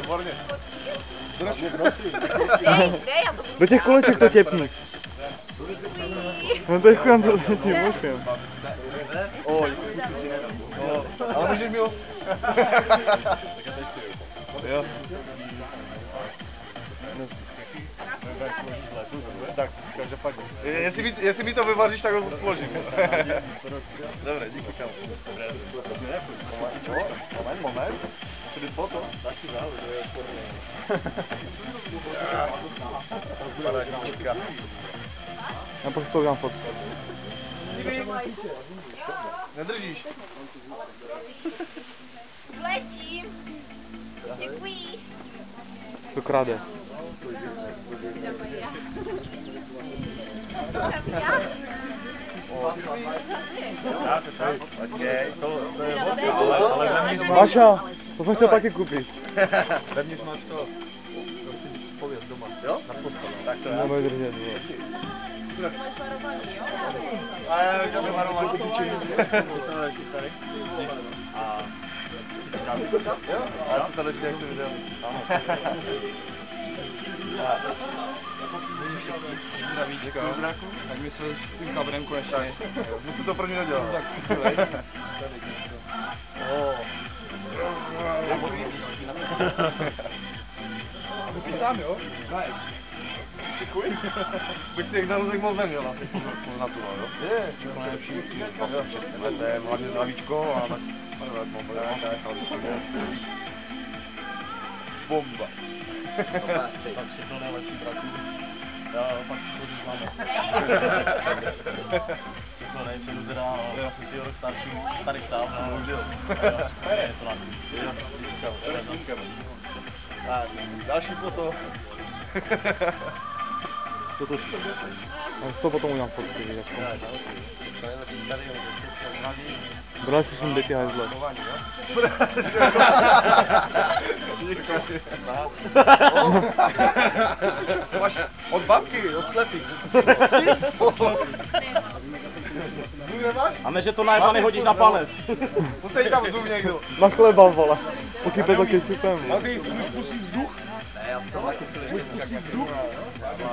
Výborně. Do těch koleček to těpni. No to je chudám to tím možkem. Oj, ale můžeš mi ho... Jo. Tak, každopádně. Jestli mi to vyvaříš, tak ho složím. Dobré, díky kámo. Moment. Musí být foto. Dáš ti zálež, to je odporné. Já pak to udělám fotku. Nedržíš. Letím. Děkuji. To krade. Maša, to jsem chtěl taky koupit. Vevnitř máš to. Prosím, pověz doma. Jo? Na postele. Tak to já. Můžeme držet, Máš varovaný, jo? A já už mám varovaný. A... Jo? A já si to leží, jak to viděl. Zdravíčko. Tak my se tím kabrenku ještě. Musím to pro mě dodělat. Ty sám, jo? Děkuji. Bych si jak narozek moc neměl asi na tu, jo? Je, to je lepší. To je hlavně zdravíčko a tak. Bomba. Tak všechno nejlepší bratů. Já pak to máme. Všechno nejlepší teda, já jsem si rok starší, starý sám, no. Bohužel. Je to na Tak, další foto. Toto to potom udělám fotky, víš, jako. Bral jsi svým děti hajzle. Máš od babky, od slepých. A ne, že to najebaný hodíš na palec. Musí tam zub někdo. Na chleba, vole. Pokype to kečupem. A ty můžeš pustit vzduch? Ne, já to taky můžeš pustit vzduch?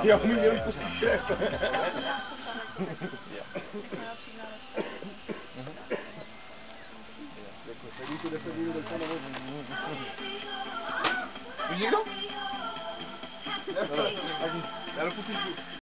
Já umím měli pustit krev. Víš někdo? Já dopustím vzduch.